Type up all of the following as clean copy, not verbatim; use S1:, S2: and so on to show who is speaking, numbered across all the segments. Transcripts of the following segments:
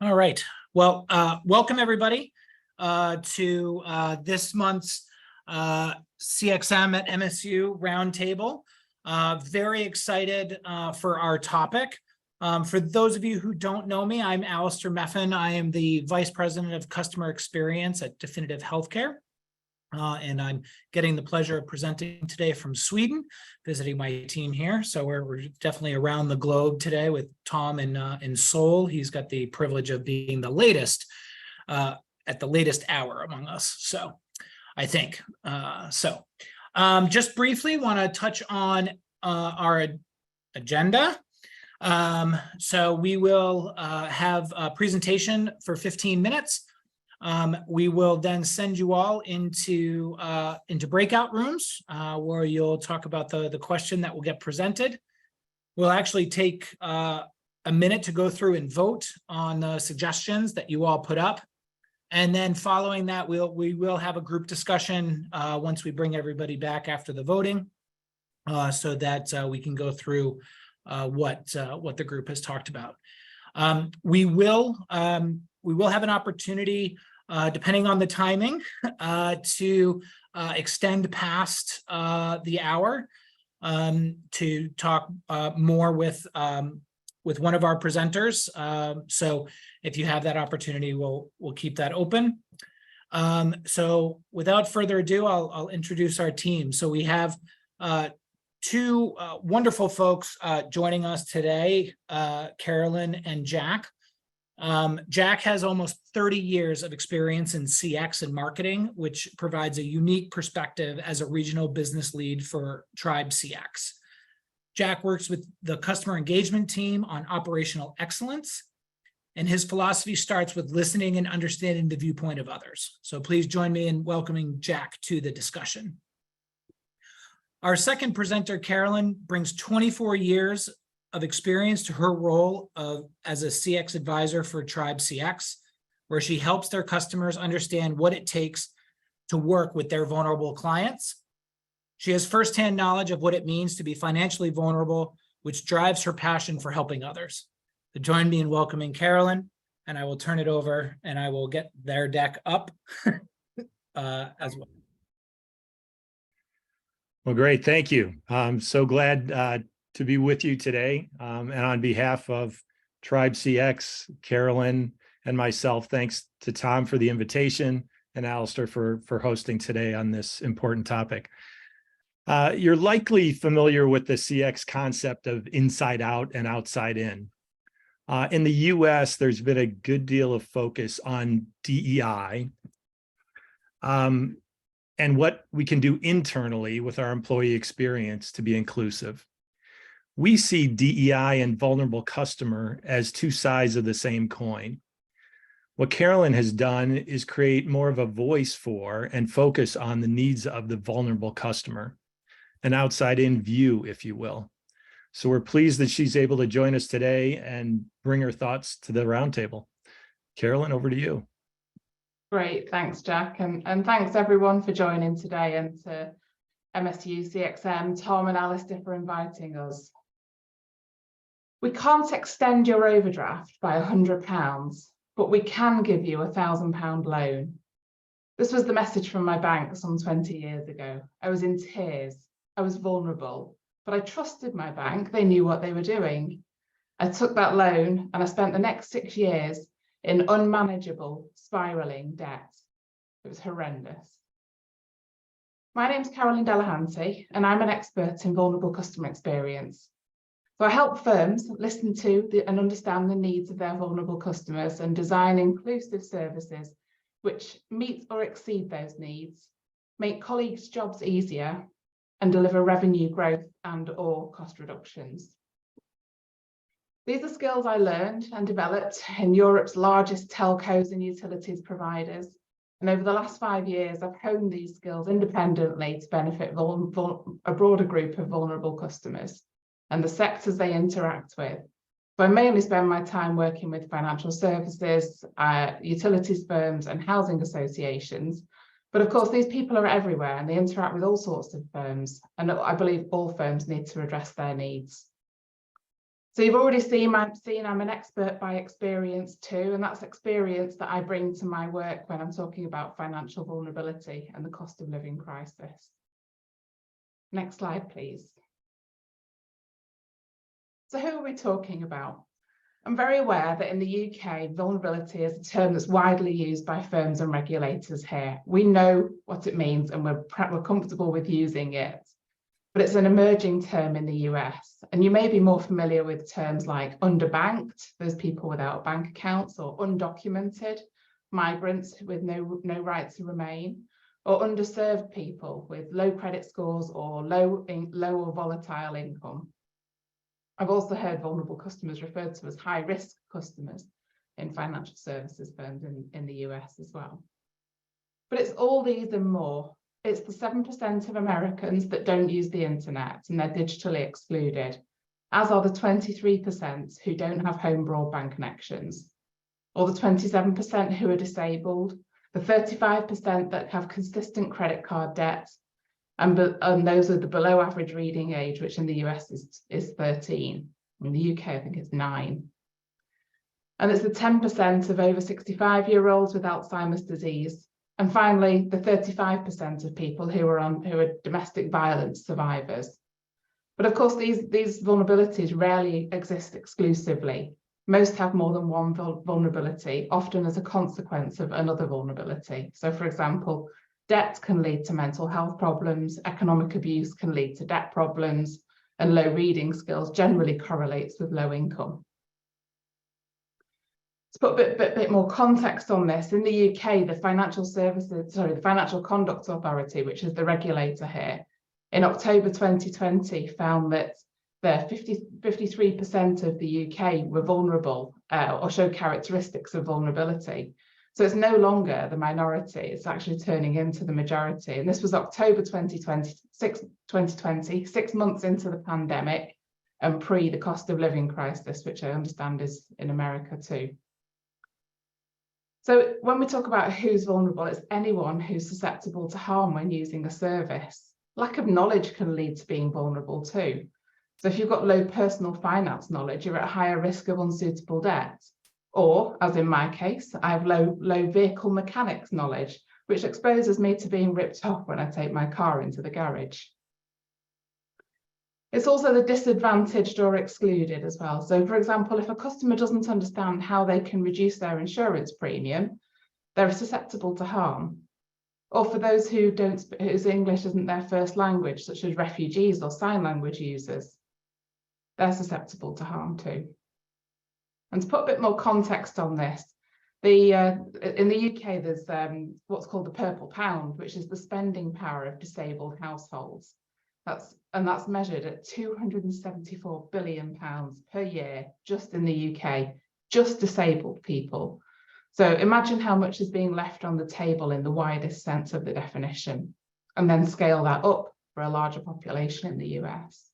S1: All right. Well, welcome everybody to this month's CXM at MSU Roundtable. Very excited for our topic. For those of you who don't know me, I'm Alistair Meffin. I am the Vice President of Customer Experience at Definitive Healthcare. And I'm getting the pleasure of presenting today from Sweden, visiting my team here. So we're definitely around the globe today with Tom in Seoul. He's got the privilege of being the latest at the latest hour among us. So I think just briefly want to touch on our agenda. So we will have a presentation for 15 minutes. We will then send you all into breakout rooms where you'll talk about the question that will get presented. We'll actually take a minute to go through and vote on the suggestions that you all put up. And then following that, we will have a group discussion once we bring everybody back after the voting so that we can go through what the group has talked about. We will have an opportunity, depending on the timing, to extend past the hour to talk more with one of our presenters. So if you have that opportunity, we'll keep that open. So without further ado, I'll introduce our team. So we have two wonderful folks joining us today, Carolyn and Jack. Jack has almost 30 years of experience in CX and marketing, which provides a unique perspective as a regional business lead for TribeCX. Jack works with the customer engagement team on operational excellence, and his philosophy starts with listening and understanding the viewpoint of others. So please join me in welcoming Jack to the discussion. Our second presenter, Carolyn, brings 24 years of experience to her role as a CX advisor for TribeCX, where she helps their customers understand what it takes to work with their vulnerable clients. She has firsthand knowledge of what it means to be financially vulnerable, which drives her passion for helping others. So join me in welcoming Carolyn, and I will turn it over and I will get their deck up as well.
S2: Well, great. Thank you. I'm so glad to be with you today. And on behalf of TribeCX, Carolyn, and myself, thanks to Tom for the invitation and Alistair for hosting today on this important topic. You're likely familiar with the CX concept of inside out and outside in. In the US, there's been a good deal of focus on DEI. And what we can do internally with our employee experience to be inclusive. We see DEI and vulnerable customer as two sides of the same coin. What Carolyn has done is create more of a voice for and focus on the needs of the vulnerable customer, an outside-in view, if you will. So we're pleased that she's able to join us today and bring her thoughts to the roundtable. Carolyn, over to you.
S3: Great, thanks, Jack, and thanks everyone for joining today, and to MSU CXM, Tom and Alistair for inviting us. We can't extend your overdraft by £100, but we can give you a £1,000 loan. This was the message from my bank some 20 years ago. I was in tears, I was vulnerable, but I trusted my bank. They knew what they were doing. I took that loan and I spent the next 6 years in unmanageable, spiraling debt. It was horrendous. My name's Carolyn Delehanty, and I'm an expert in vulnerable customer experience. So I help firms listen to and understand the needs of their vulnerable customers and design inclusive services which meet or exceed those needs, make colleagues' jobs easier, and deliver revenue growth and/or cost reductions. These are skills I learned and developed in Europe's largest telcos and utilities providers. And over the last 5 years, I've honed these skills independently to benefit a broader group of vulnerable customers and the sectors they interact with. So I mainly spend my time working with financial services, utilities firms, and housing associations. But of course, these people are everywhere and they interact with all sorts of firms. And I believe all firms need to address their needs. So you've already seen I'm an expert by experience too, and that's experience that I bring to my work when I'm talking about financial vulnerability and the cost of living crisis. Next slide, please. So who are we talking about? I'm very aware that in the UK, vulnerability is a term that's widely used by firms and regulators here. We know what it means and we're comfortable with using it, but it's an emerging term in the US. And you may be more familiar with terms like underbanked, those people without bank accounts, or undocumented, migrants with no right to remain, or underserved people with low credit scores or low or volatile income. I've also heard vulnerable customers referred to as high-risk customers in financial services firms in the US as well. But it's all these and more. It's the 7% of Americans that don't use the internet and they're digitally excluded, as are the 23% who don't have home broadband connections, or the 27% who are disabled, the 35% that have consistent credit card debt, and those are the below average reading age, which in the US is 13. In the UK, I think it's 9. And it's the 10% of over 65-year-olds with Alzheimer's disease. And finally, the 35% of people who are domestic violence survivors. But of course, these vulnerabilities rarely exist exclusively. Most have more than one vulnerability, often as a consequence of another vulnerability. So for example, debt can lead to mental health problems, economic abuse can lead to debt problems, and low reading skills generally correlates with low income. To put a bit more context on this, in the UK, the Financial Conduct Authority, which is the regulator here, in October 2020 found that 53% of the UK were vulnerable or show characteristics of vulnerability. So it's no longer the minority, it's actually turning into the majority. And this was October 2020, 6 months into the pandemic and pre the cost of living crisis, which I understand is in America too. So when we talk about who's vulnerable, it's anyone who's susceptible to harm when using a service. Lack of knowledge can lead to being vulnerable too. So if you've got low personal finance knowledge, you're at higher risk of unsuitable debt. Or, as in my case, I have low vehicle mechanics knowledge, which exposes me to being ripped off when I take my car into the garage. It's also the disadvantaged or excluded as well. So for example, if a customer doesn't understand how they can reduce their insurance premium, they're susceptible to harm. Or for those whose English isn't their first language, such as refugees or sign language users, they're susceptible to harm too. And to put a bit more context on this, in the UK, there's what's called the purple pound, which is the spending power of disabled households. That's measured at £274 billion per year, just in the UK, just disabled people. So imagine how much is being left on the table in the widest sense of the definition, and then scale that up for a larger population in the US.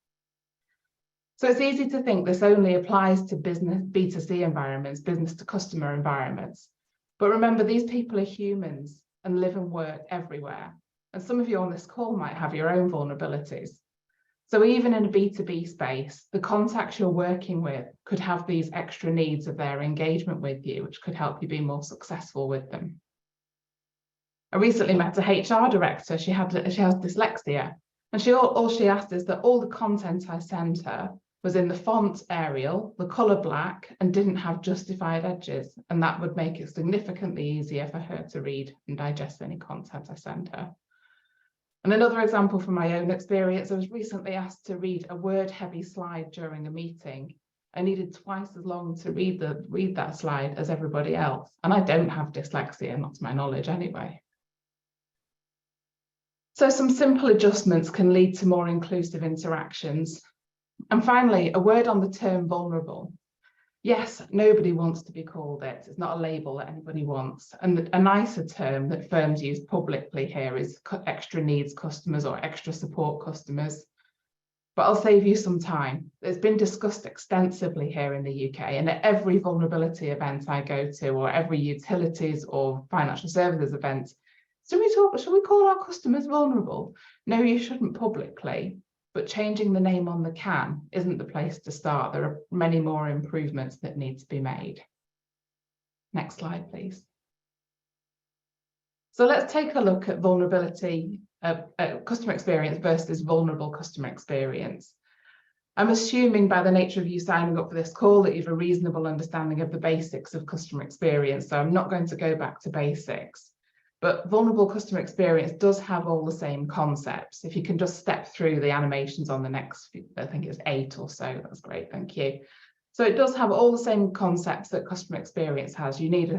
S3: So it's easy to think this only applies to business B2C environments, business to customer environments. But remember, these people are humans and live and work everywhere. And some of you on this call might have your own vulnerabilities. So even in a B2B space, the contacts you're working with could have these extra needs of their engagement with you, which could help you be more successful with them. I recently met a HR director. She has dyslexia, and all she asked is that all the content I send her was in the font Arial, the colour black, and didn't have justified edges, and that would make it significantly easier for her to read and digest any content I send her. And another example from my own experience, I was recently asked to read a word-heavy slide during a meeting. I needed twice as long to read that slide as everybody else, and I don't have dyslexia, not to my knowledge anyway. So some simple adjustments can lead to more inclusive interactions. And finally, a word on the term vulnerable. Yes, nobody wants to be called it. It's not a label that anybody wants. And a nicer term that firms use publicly here is extra needs customers or extra support customers. But I'll save you some time. It's been discussed extensively here in the UK, and at every vulnerability event I go to, or every utilities or financial services event, should we call our customers vulnerable? No, you shouldn't publicly. but changing the name on the can isn't the place to start. There are many more improvements that need to be made. Next slide, please. So let's take a look at vulnerability, customer experience versus vulnerable customer experience. I'm assuming by the nature of you signing up for this call that you have a reasonable understanding of the basics of customer experience. So I'm not going to go back to basics, but vulnerable customer experience does have all the same concepts. If you can just step through the animations on the next few, I think it's 8 or so, that's great, thank you. So it does have all the same concepts that customer experience has. You need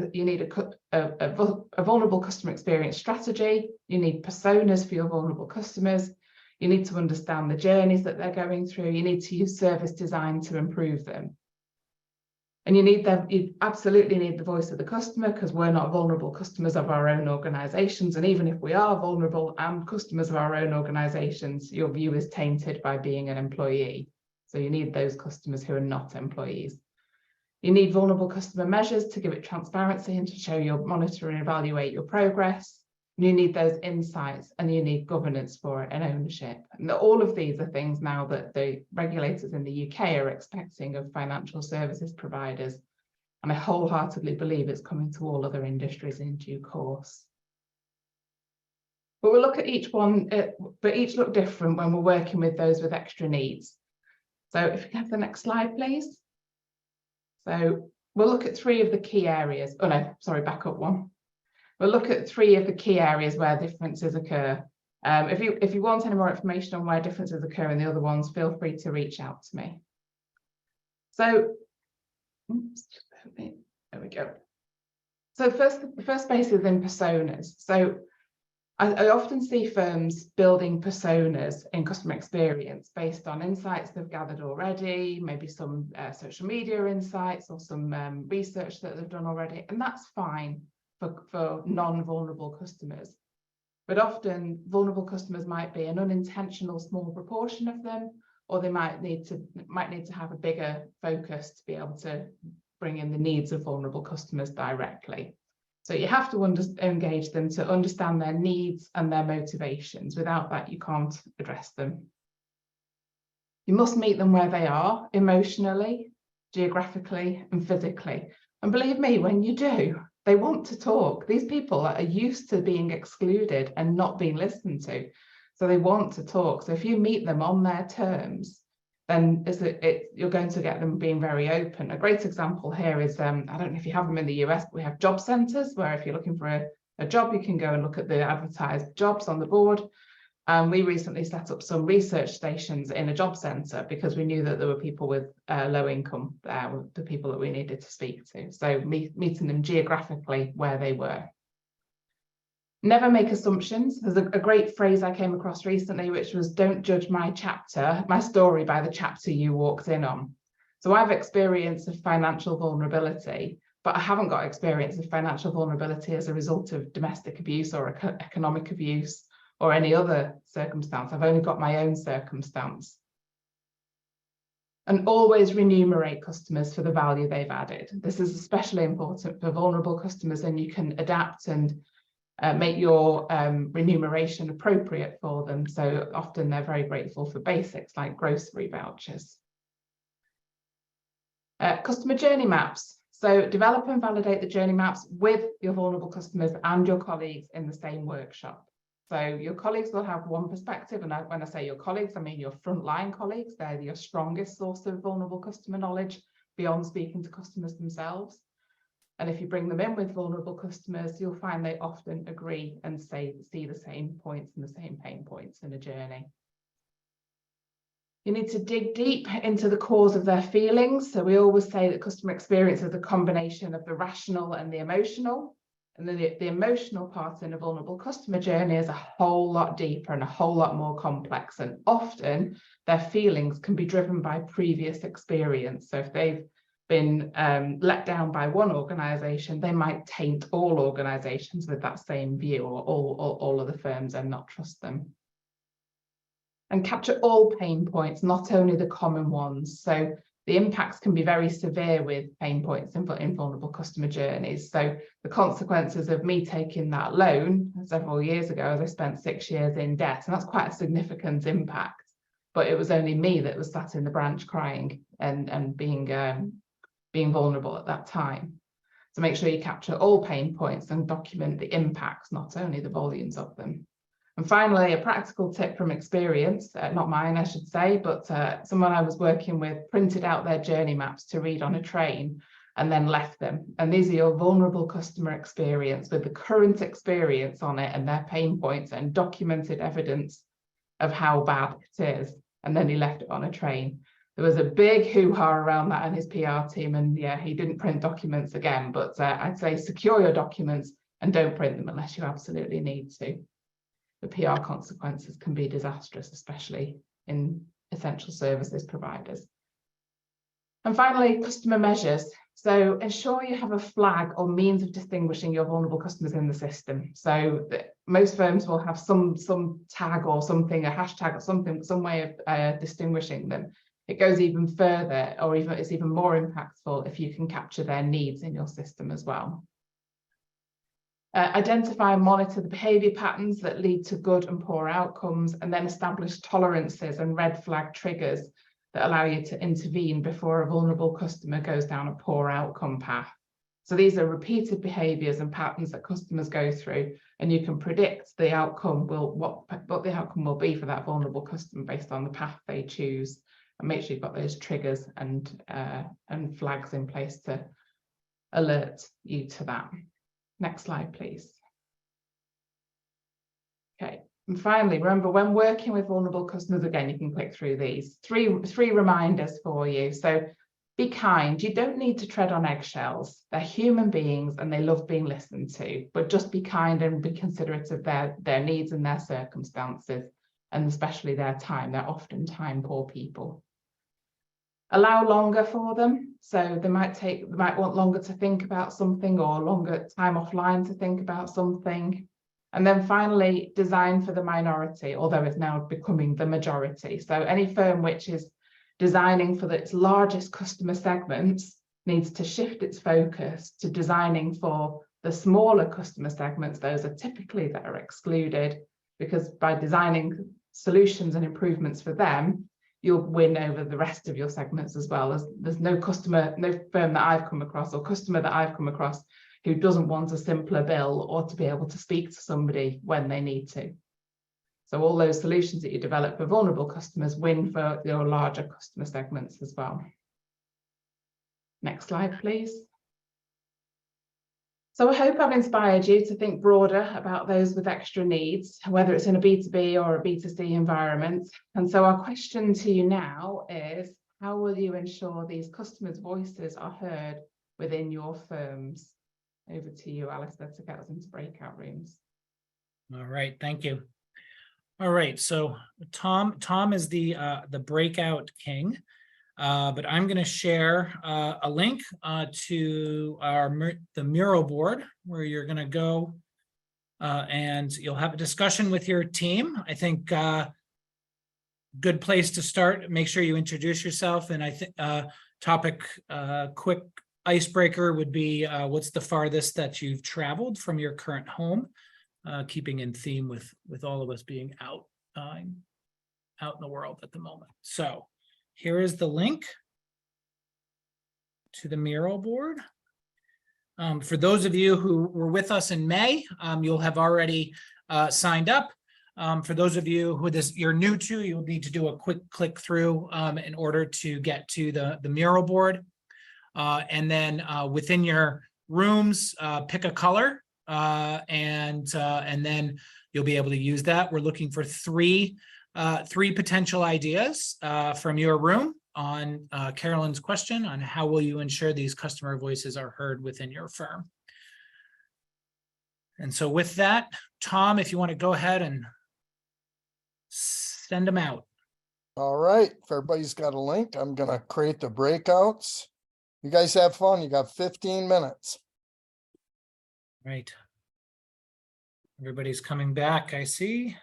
S3: a vulnerable customer experience strategy. You need personas for your vulnerable customers. You need to understand the journeys that they're going through. You need to use service design to improve them. And you absolutely need the voice of the customer, because we're not vulnerable customers of our own organizations. And even if we are vulnerable and customers of our own organizations, your view is tainted by being an employee. So you need those customers who are not employees. You need vulnerable customer measures to give it transparency and to show your monitor and evaluate your progress. You need those insights, and you need governance for it and ownership. And all of these are things now that the regulators in the UK are expecting of financial services providers. And I wholeheartedly believe it's coming to all other industries in due course. But we'll look at each one, but each look different when we're working with those with extra needs. So if you can have the next slide, please. So we'll look at 3 of the key areas. Oh no, sorry, back up one. We'll look at 3 of the key areas where differences occur. If you want any more information on where differences occur in the other ones, feel free to reach out to me. So, there we go. So the first space is in personas. So I often see firms building personas in customer experience based on insights they've gathered already, maybe some social media insights or some research that they've done already, and that's fine for non-vulnerable customers. But often vulnerable customers might be an unintentional small proportion of them, or they might need to have a bigger focus to be able to bring in the needs of vulnerable customers directly. So you have to engage them to understand their needs and their motivations. Without that, you can't address them. You must meet them where they are, emotionally, geographically, and physically. And believe me, when you do, they want to talk. These people are used to being excluded and not being listened to. So they want to talk. So if you meet them on their terms, then you're going to get them being very open. A great example here is, I don't know if you have them in the US, but we have job centers where if you're looking for a job, you can go and look at the advertised jobs on the board. And we recently set up some research stations in a job center because we knew that there were people with low income there, the people that we needed to speak to. So meeting them geographically where they were. Never make assumptions. There's a great phrase I came across recently, which was, don't judge my story by the chapter you walked in on. So I've experience of financial vulnerability, but I haven't got experience of financial vulnerability as a result of domestic abuse or economic abuse or any other circumstance. I've only got my own circumstance. And always remunerate customers for the value they've added. This is especially important for vulnerable customers, and you can adapt and make your remuneration appropriate for them. So often they're very grateful for basics like grocery vouchers. Customer journey maps. So develop and validate the journey maps with your vulnerable customers and your colleagues in the same workshop. So your colleagues will have one perspective, and when I say your colleagues, I mean your frontline colleagues. They're your strongest source of vulnerable customer knowledge beyond speaking to customers themselves. And if you bring them in with vulnerable customers, you'll find they often agree and see the same points and the same pain points in a journey. You need to dig deep into the cause of their feelings. So we always say that customer experience is a combination of the rational and the emotional. And then the emotional part in a vulnerable customer journey is a whole lot deeper and a whole lot more complex. And often their feelings can be driven by previous experience. So if they've been let down by one organization, they might taint all organizations with that same view, or all of the firms, and not trust them. And capture all pain points, not only the common ones. So the impacts can be very severe with pain points in vulnerable customer journeys. So the consequences of me taking that loan several years ago, as I spent 6 years in debt, and that's quite a significant impact. but it was only me that was sat in the branch crying and being vulnerable at that time. So make sure you capture all pain points and document the impacts, not only the volumes of them. And finally, a practical tip from experience, not mine, I should say, but someone I was working with printed out their journey maps to read on a train and then left them. And these are your vulnerable customer experience with the current experience on it and their pain points and documented evidence of how bad it is. And then he left it on a train. There was a big hoo-ha around that and his PR team. And yeah, he didn't print documents again, but I'd say secure your documents and don't print them unless you absolutely need to. The PR consequences can be disastrous, especially in essential services providers. And finally, customer measures. So ensure you have a flag or means of distinguishing your vulnerable customers in the system. So most firms will have some tag or something, a hashtag or something, some way of distinguishing them. It goes even further, or even it's even more impactful if you can capture their needs in your system as well. Identify and monitor the behaviour patterns that lead to good and poor outcomes, and then establish tolerances and red flag triggers that allow you to intervene before a vulnerable customer goes down a poor outcome path. So these are repeated behaviours and patterns that customers go through, and you can predict the outcome what the outcome will be for that vulnerable customer based on the path they choose, and make sure you've got those triggers and flags in place to alert you to that. Next slide, please. Okay, and finally, remember when working with vulnerable customers, again, you can click through these. Three reminders for you. So be kind. You don't need to tread on eggshells. They're human beings and they love being listened to, but just be kind and be considerate of their needs and their circumstances, and especially their time. They're often time poor people. Allow longer for them. So they might want longer to think about something, or longer time offline to think about something. And then finally, design for the minority, although it's now becoming the majority. So any firm which is designing for its largest customer segments needs to shift its focus to designing for the smaller customer segments. Those are typically that are excluded, because by designing solutions and improvements for them, you'll win over the rest of your segments as well. As there's no firm that I've come across or customer that I've come across who doesn't want a simpler bill or to be able to speak to somebody when they need to. So all those solutions that you develop for vulnerable customers win for your larger customer segments as well. Next slide, please. So I hope I've inspired you to think broader about those with extra needs, whether it's in a B2B or a B2C environment. And so our question to you now is, how will you ensure these customers' voices are heard within your firms? Over to you, Alistair, to get us into breakout rooms.
S1: All right, thank you. All right, so Tom is the breakout king. But I'm going to share a link to the mural board where you're going to go and you'll have a discussion with your team. I think good place to start. Make sure you introduce yourself. And I think quick icebreaker would be what's the farthest that you've traveled from your current home, keeping in theme with all of us being out in the world at the moment. So here is the link to the mural board. For those of you who were with us in May, you'll have already signed up. For those of you who you're new to, you'll need to do a quick click through in order to get to the mural board. And then within your rooms, pick a color and then you'll be able to use that. We're looking for three potential ideas from your room on Carolyn's question on how will you ensure these customer voices are heard within your firm. And so with that, Tom, if you want to go ahead and send them out.
S4: All right, if everybody's got a link, I'm going to create the breakouts. You guys have fun. You got 15 minutes.
S1: Right. Everybody's coming back, I see.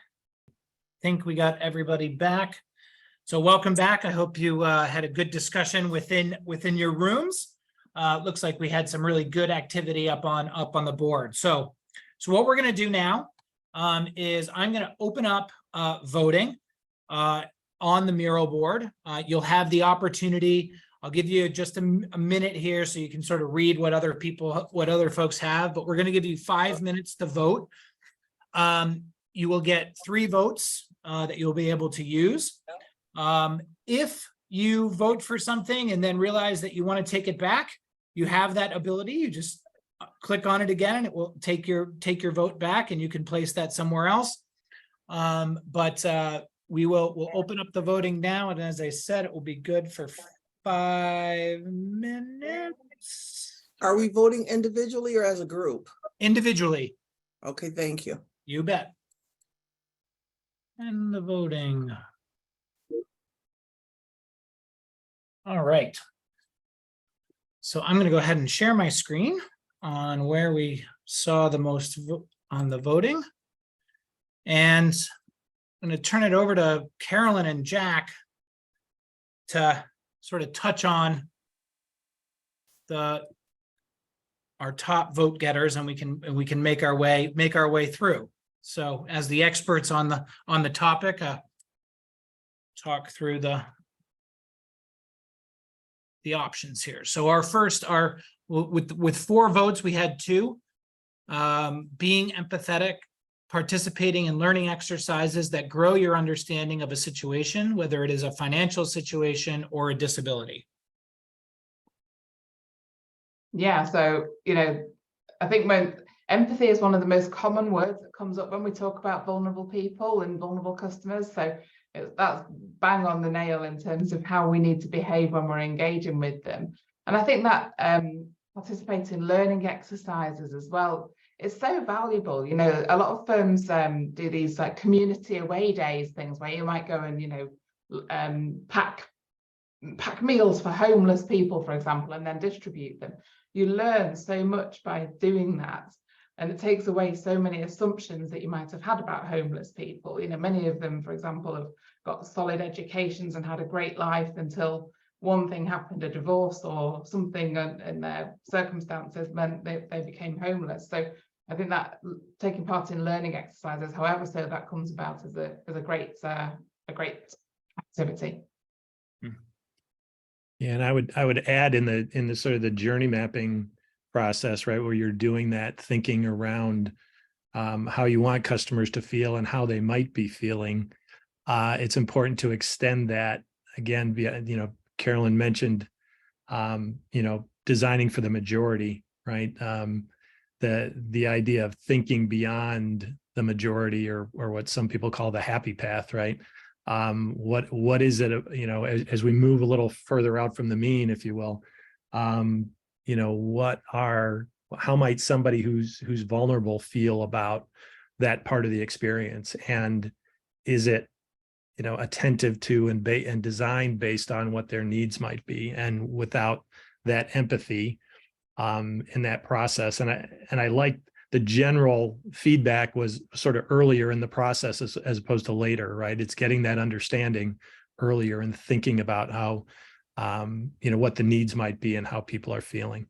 S1: Think we got everybody back. So welcome back. I hope you had a good discussion within your rooms. Looks like we had some really good activity up on the board. So what we're going to do now is I'm going to open up voting on the mural board. You'll have the opportunity. I'll give you just a minute here so you can sort of read what other folks have, but we're going to give you 5 minutes to vote. You will get 3 votes that you'll be able to use. If you vote for something and then realize that you want to take it back, you have that ability. You just click on it again and it will take your vote back, and you can place that somewhere else. We'll open up the voting now, and as I said, it will be good for 5 minutes.
S5: Are we voting individually or as a group?
S1: Individually.
S5: Okay, thank you.
S1: You bet. And the voting. All right. So I'm going to go ahead and share my screen on where we saw the most on the voting. And I'm going to turn it over to Carolyn and Jack to sort of touch on our top vote getters, and we can make our way through. So as the experts on the topic, talk through the options here. So our first are with 4 votes, we had 2. Being empathetic, participating in learning exercises that grow your understanding of a situation, whether it is a financial situation or a disability.
S3: Yeah, so, I think empathy is one of the most common words that comes up when we talk about vulnerable people and vulnerable customers. So that's bang on the nail in terms of how we need to behave when we're engaging with them. And I think that participating in learning exercises as well, it's so valuable. A lot of firms do these like community away days things where you might go and, pack meals for homeless people, for example, and then distribute them. You learn so much by doing that. And it takes away so many assumptions that you might have had about homeless people. Many of them, for example, have got solid educations and had a great life until one thing happened, a divorce or something in their circumstances meant they became homeless. So I think that taking part in learning exercises, however so that comes about, is a great activity.
S2: Yeah, and I would add in the sort of the journey mapping process, right, where you're doing that thinking around how you want customers to feel and how they might be feeling. It's important to extend that again via, Carolyn mentioned, designing for the majority, right? The idea of thinking beyond the majority, or what some people call the happy path, right? What is it, as we move a little further out from the mean, if you will, how might somebody who's vulnerable feel about that part of the experience, and is it attentive to and designed based on what their needs might be, and without that empathy in that process. And I like the general feedback was sort of earlier in the process as opposed to later, right? It's getting that understanding earlier and thinking about how what the needs might be and how people are feeling.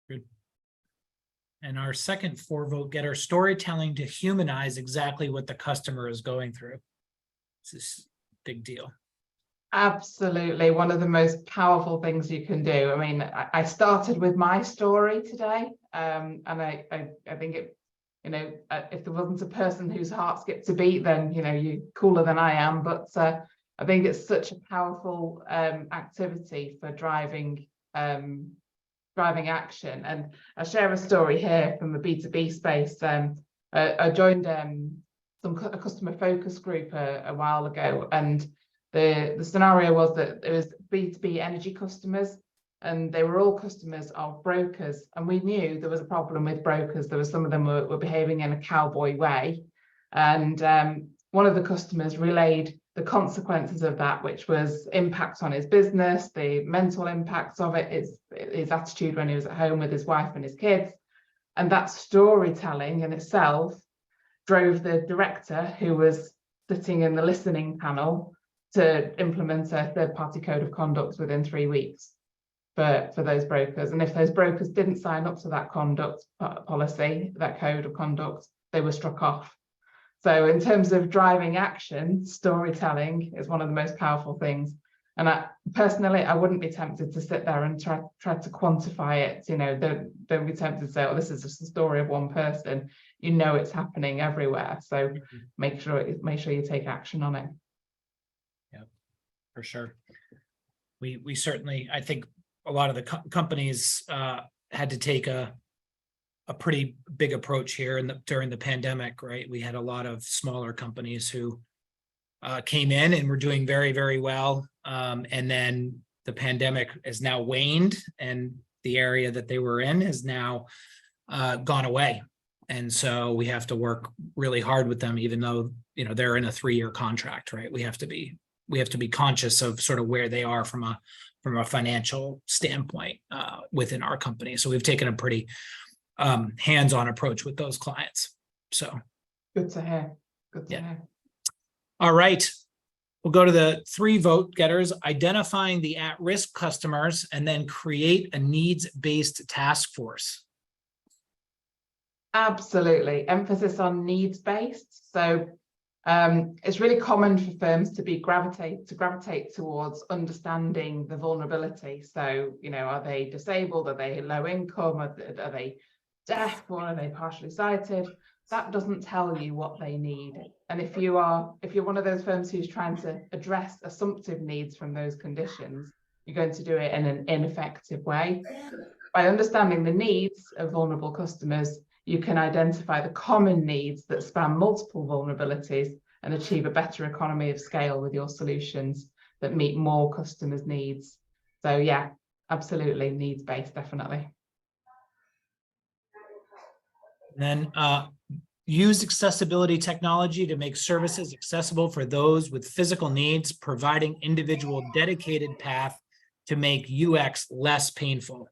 S1: Good. And our second 4-vote getter, storytelling to humanize exactly what the customer is going through. This is a big deal.
S3: Absolutely, one of the most powerful things you can do. I mean, I started with my story today, and I think it, if there wasn't a person whose heart skipped a beat, then you're cooler than I am. But I think it's such a powerful activity for driving action. And I share a story here from the B2B space. I joined a customer focus group a while ago, and the scenario was that it was B2B energy customers, and they were all customers of brokers. And we knew there was a problem with brokers. There was some of them were behaving in a cowboy way. And one of the customers relayed the consequences of that, which was impacts on his business, the mental impacts of it, his attitude when he was at home with his wife and his kids. And that storytelling in itself drove the director, who was sitting in the listening panel, to implement a third-party code of conduct within 3 weeks for those brokers. And if those brokers didn't sign up to that conduct policy, that code of conduct, they were struck off. So in terms of driving action, storytelling is one of the most powerful things. And personally, I wouldn't be tempted to sit there and try to quantify it. You know, don't be tempted to say, oh, this is just a story of one person. You know, it's happening everywhere. So make sure you take action on it.
S1: Yeah, for sure. We certainly, I think a lot of the companies had to take a pretty big approach here during the pandemic, right? We had a lot of smaller companies who came in and were doing very, very well. And then the pandemic has now waned, and the area that they were in has now gone away. And so we have to work really hard with them, even though, you know, they're in a 3-year contract, right? We have to be conscious of sort of where they are from a financial standpoint within our company. So we've taken a pretty hands-on approach with those clients. So
S3: good to hear. Good to hear.
S1: All right. We'll go to the 3 vote getters: identifying the at-risk customers, and then create a needs-based task force.
S3: Absolutely. Emphasis on needs-based. So it's really common for firms to gravitate towards understanding the vulnerability. So, you know, are they disabled? Are they low income? Are they deaf, or are they partially sighted? That doesn't tell you what they need. And if you're one of those firms who's trying to address assumptive needs from those conditions, you're going to do it in an ineffective way. By understanding the needs of vulnerable customers, you can identify the common needs that span multiple vulnerabilities and achieve a better economy of scale with your solutions that meet more customers' needs. So yeah, absolutely needs-based, definitely.
S1: And then use accessibility technology to make services accessible for those with physical needs, providing individual dedicated path to make UX less painful.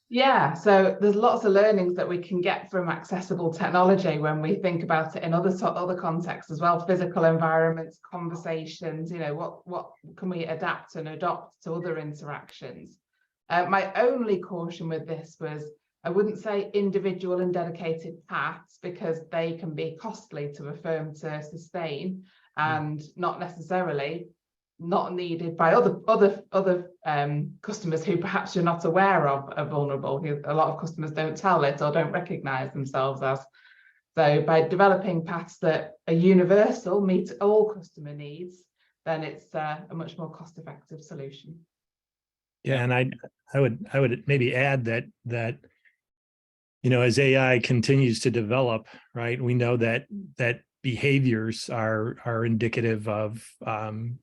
S3: Yeah, so there's lots of learnings that we can get from accessible technology when we think about it in other contexts as well, physical environments, conversations, you know, what can we adapt and adopt to other interactions. My only caution with this was, I wouldn't say individual and dedicated paths, because they can be costly to a firm to sustain and not necessarily not needed by other customers who perhaps you're not aware of are vulnerable. A lot of customers don't tell it or don't recognize themselves as. So by developing paths that are universal, meet all customer needs, then it's a much more cost-effective solution.
S2: Yeah, and I would maybe add that you know, as AI continues to develop, right, we know that behaviors are indicative of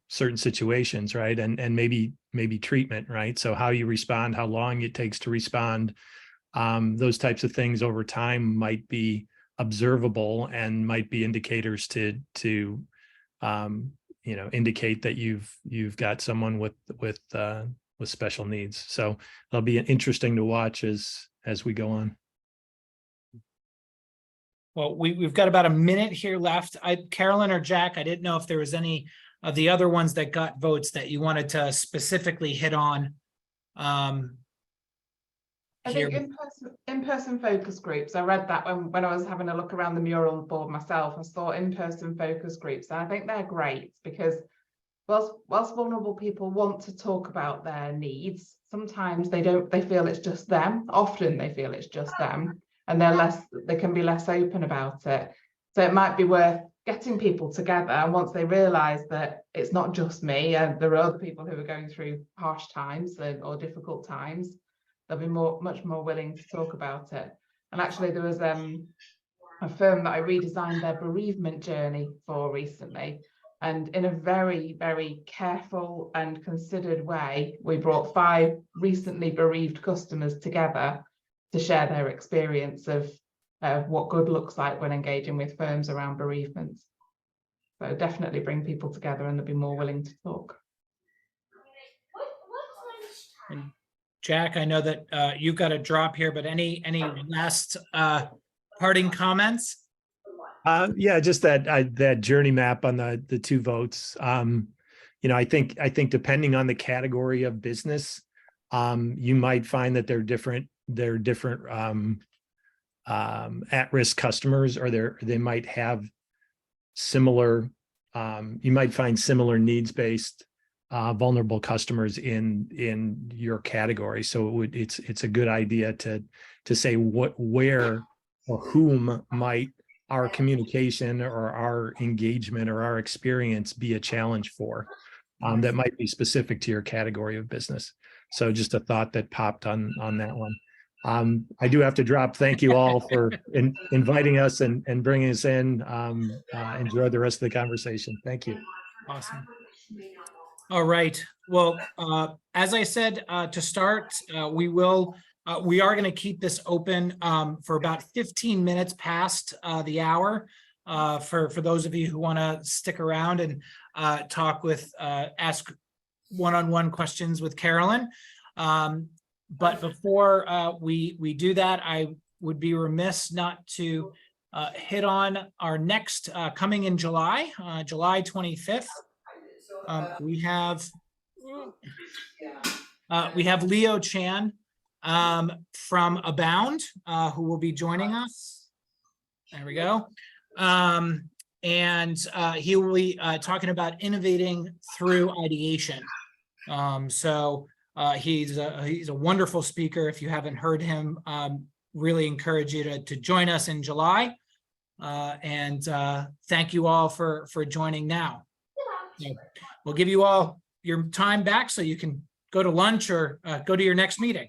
S2: certain situations, right, and maybe treatment, right. So how you respond, how long it takes to respond, those types of things over time might be observable and might be indicators to you know, indicate that you've got someone with special needs. So it'll be interesting to watch as we go on.
S1: Well, we've got about a minute here left. Carolyn or Jack, I didn't know if there was any of the other ones that got votes that you wanted to specifically hit on.
S3: I think in-person focus groups, I read that when I was having a look around the mural board myself, I saw in-person focus groups, and I think they're great because whilst vulnerable people want to talk about their needs, sometimes they feel it's just them. Often they feel it's just them, and they can be less open about it. So it might be worth getting people together, and once they realize that it's not just me and there are other people who are going through harsh times or difficult times, they'll be much more willing to talk about it. And actually there was a firm that I redesigned their bereavement journey for recently, and in a very, very careful and considered way, we brought 5 recently bereaved customers together to share their experience of what good looks like when engaging with firms around bereavement. So definitely bring people together and they'll be more willing to talk.
S1: And Jack, I know that you've got a drop here, but any last parting comments?
S2: Yeah, just that journey map on the 2 votes. You know, I think depending on the category of business, you might find that they're different at-risk customers, or they might have similar, you might find similar needs-based vulnerable customers in your category. So it's a good idea to say where or whom might our communication or our engagement or our experience be a challenge for, that might be specific to your category of business. So just a thought that popped on that one. I do have to drop. Thank you all for inviting us and bringing us in. Enjoy the rest of the conversation. Thank you.
S1: Awesome. All right. Well, as I said, to start, we are going to keep this open for about 15 minutes past the hour for those of you who want to stick around and talk with, ask one-on-one questions with Carolyn. But before we do that, I would be remiss not to hit on our next coming in July, July 25th. We have Leo Chan from Abound, who will be joining us. There we go. And he will be talking about innovating through ideation. So he's a wonderful speaker. If you haven't heard him, really encourage you to join us in July. And thank you all for joining now. So we'll give you all your time back so you can go to lunch or go to your next meeting.